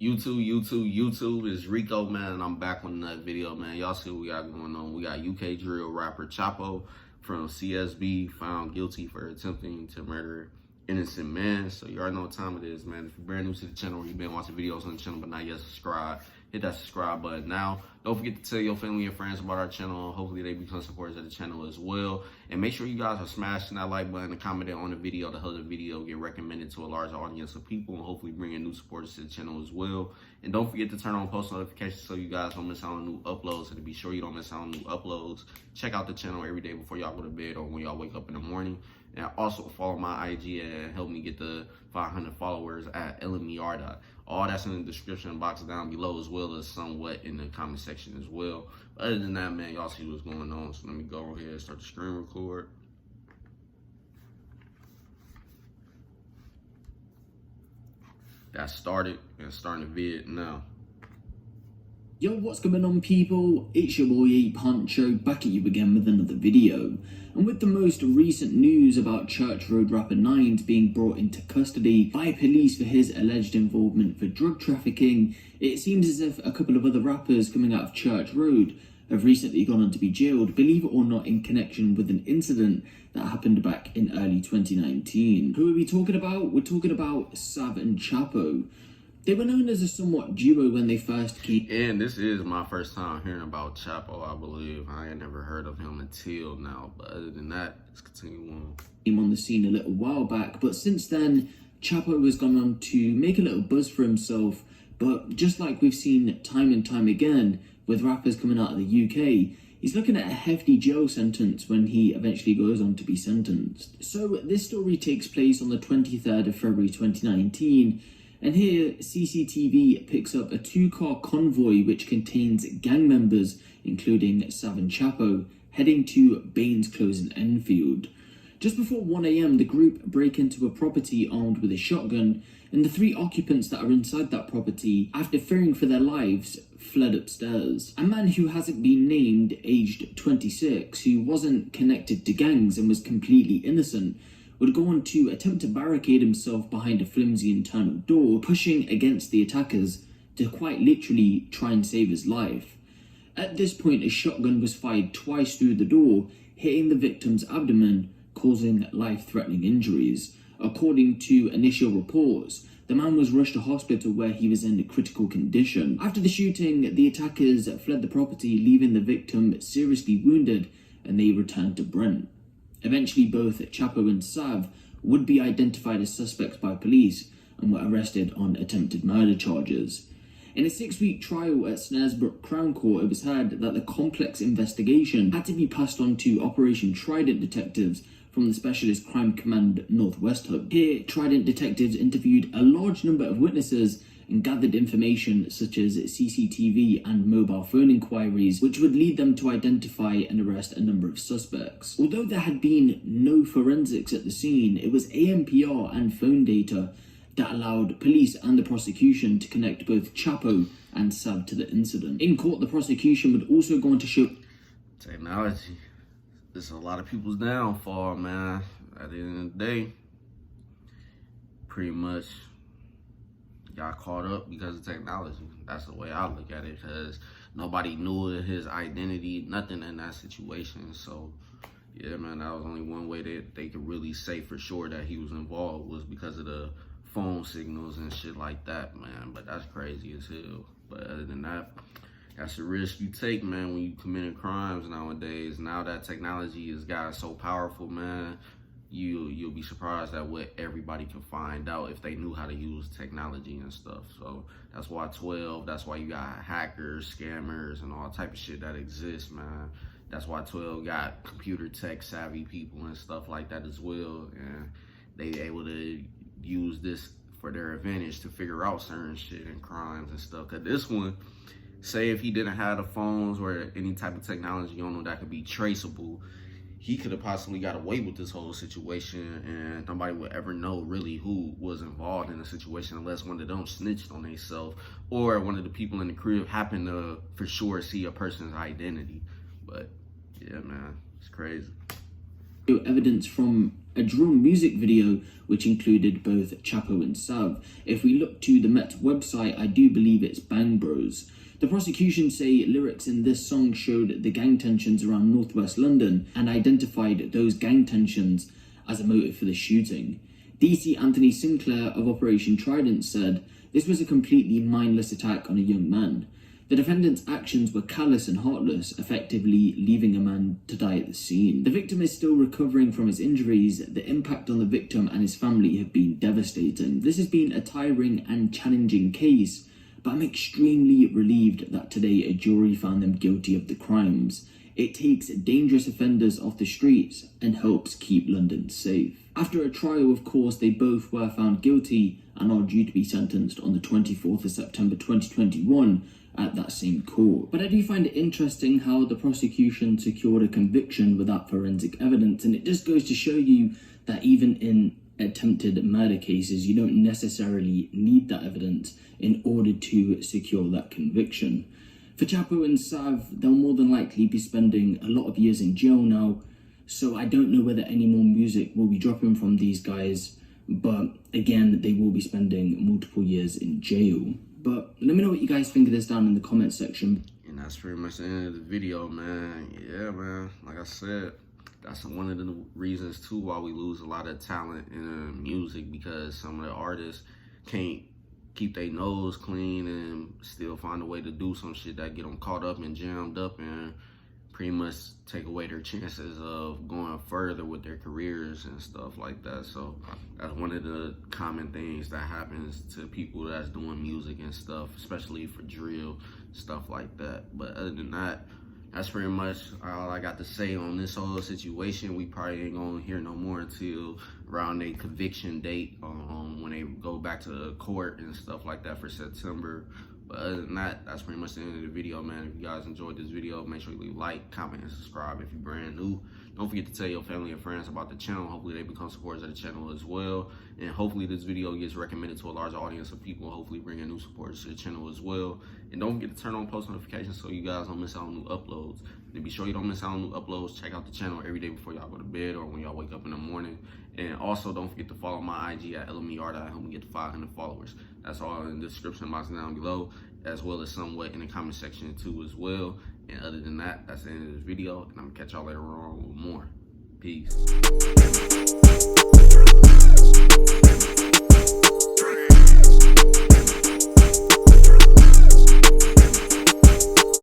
YouTube is Rico, man, and I'm back with another video, man. Y'all see what we got going on. We got UK Drill Rapper Chappo from CSB found guilty for attempting to murder innocent man. So you already know what time it is, man. If you're brand new to the channel or you've been watching videos on the channel but not yet subscribed, hit that subscribe button now. Don't forget to tell your family and friends about our channel. Hopefully they become supporters of the channel as well. And make sure you guys are smashing that like button and commenting on the video to help the video get recommended to a larger audience of people and hopefully bringing new supporters to the channel as well. And don't forget to turn on post notifications so you guys don't miss out on new uploads. And to be sure you don't miss out on new uploads, check out the channel every day before y'all go to bed or when y'all wake up in the morning. And also follow my IG and help me get the 500 followers at LMERico. All that's in the description box down below, as well as somewhat in the comment section as well. But other than that, man, y'all see what's going on. So let me go ahead and start the screen record. That started and starting the vid now. Yo, what's going on, people? It's your boy Pancho back at you again with another video. And with the most recent news about Church Road rapper Nines being brought into custody by police for his alleged involvement for drug trafficking, it seems as if a couple of other rappers coming out of Church Road have recently gone on to be jailed, believe it or not, in connection with an incident that happened back in early 2019. Who are we talking about? We're talking about Sav and Chappo. They were known as a somewhat duo when they first came. And this is my first time hearing about Chappo, I believe. I had never heard of him until now. But other than that, let's continue on. Came on the scene a little while back, but since then, Chappo has gone on to make a little buzz for himself. But just like we've seen time and time again with rappers coming out of the UK, he's looking at a hefty jail sentence when he eventually goes on to be sentenced. So this story takes place on the 23rd of February 2019. And here, CCTV picks up a two-car convoy which contains gang members, including Sav and Chappo, heading to Baines Close in Enfield. Just before 1 AM, the group break into a property armed with a shotgun, and the three occupants that are inside that property, after fearing for their lives, fled upstairs. A man who hasn't been named, aged 26, who wasn't connected to gangs and was completely innocent, would go on to attempt to barricade himself behind a flimsy internal door, pushing against the attackers to quite literally try and save his life. At this point, a shotgun was fired twice through the door, hitting the victim's abdomen, causing life-threatening injuries. According to initial reports, the man was rushed to hospital where he was in critical condition. After the shooting, the attackers fled the property, leaving the victim seriously wounded, and they returned to Brent. Eventually, both Chappo and Sav would be identified as suspects by police and were arrested on attempted murder charges. In a 6-week trial at Snaresbrook Crown Court, it was heard that the complex investigation had to be passed on to Operation Trident detectives from the Specialist Crime Command Northwest Hub. Here, Trident detectives interviewed a large number of witnesses and gathered information such as CCTV and mobile phone inquiries, which would lead them to identify and arrest a number of suspects. Although there had been no forensics at the scene, it was ANPR and phone data that allowed police and the prosecution to connect both Chappo and Sav to the incident. In court, the prosecution would also go on to show Technology. This is a lot of people's downfall, man. At the end of the day, pretty much got caught up because of technology. That's the way I look at it, because nobody knew his identity, nothing in that situation. So yeah, man, that was only one way that they could really say for sure that he was involved, was because of the phone signals and shit like that, man. But that's crazy as hell. But other than that, that's the risk you take, man, when you committing crimes nowadays. Now that technology has gotten so powerful, man, you'll be surprised at what everybody can find out if they knew how to use technology and stuff. So that's why that's why you got hackers, scammers, and all type of shit that exists, man. That's why 12 got computer tech savvy people and stuff like that as well, and they able to use this for their advantage to figure out certain shit and crimes and stuff. Cause this one, say if he didn't have the phones or any type of technology on him that could be traceable, he could have possibly got away with this whole situation, and nobody would ever know really who was involved in the situation unless one of them snitched on themselves or one of the people in the crib happened to for sure see a person's identity. But yeah, man, it's crazy. Evidence from a drill music video which included both Chappo and Sav. If we look to the Met website, I do believe it's Bang Bros. The prosecution say lyrics in this song showed the gang tensions around northwest London and identified those gang tensions as a motive for the shooting. DC Anthony Sinclair of Operation Trident said this was a completely mindless attack on a young man. The defendant's actions were callous and heartless, effectively leaving a man to die at the scene. The victim is still recovering from his injuries. The impact on the victim and his family have been devastating. This has been a tiring and challenging case, but I'm extremely relieved that today a jury found them guilty of the crimes. It takes dangerous offenders off the streets and helps keep London safe. After a trial, of course, they both were found guilty and are due to be sentenced on the 24th of September 2021 at that same court. But I do find it interesting how the prosecution secured a conviction without forensic evidence, and it just goes to show you that even in attempted murder cases, you don't necessarily need that evidence in order to secure that conviction. For Chappo and Sav, they'll more than likely be spending a lot of years in jail now, so I don't know whether any more music will be dropping from these guys, but again, they will be spending multiple years in jail. But let me know what you guys think of this down in the comment section. And that's pretty much the end of the video, man. Yeah, man, like I said, that's one of the reasons too why we lose a lot of talent in music, because some of the artists can't keep their nose clean and still find a way to do some shit that get them caught up and jammed up and pretty much take away their chances of going further with their careers and stuff like that. So that's one of the common things that happens to people that's doing music and stuff, especially for drill, stuff like that. But other than that, that's pretty much all I got to say on this whole situation. We probably ain't gonna hear no more until around a conviction date when they go back to the court and stuff like that for September. But other than that, that's pretty much the end of the video, man. If you guys enjoyed this video, make sure you leave a like, comment, and subscribe if you're brand new. Don't forget to tell your family and friends about the channel. Hopefully they become supporters of the channel as well. And hopefully this video gets recommended to a larger audience of people, hopefully bringing new supporters to the channel as well. And don't forget to turn on post notifications so you guys don't miss out on new uploads. And be sure you don't miss out on new uploads. Check out the channel every day before y'all go to bed or when y'all wake up in the morning. And also don't forget to follow my IG at LMERico to help me get to 500 followers. That's all in the description box down below, as well as somewhat in the comment section too as well. And other than that, that's the end of this video, and I'm gonna catch y'all later on with more. Peace.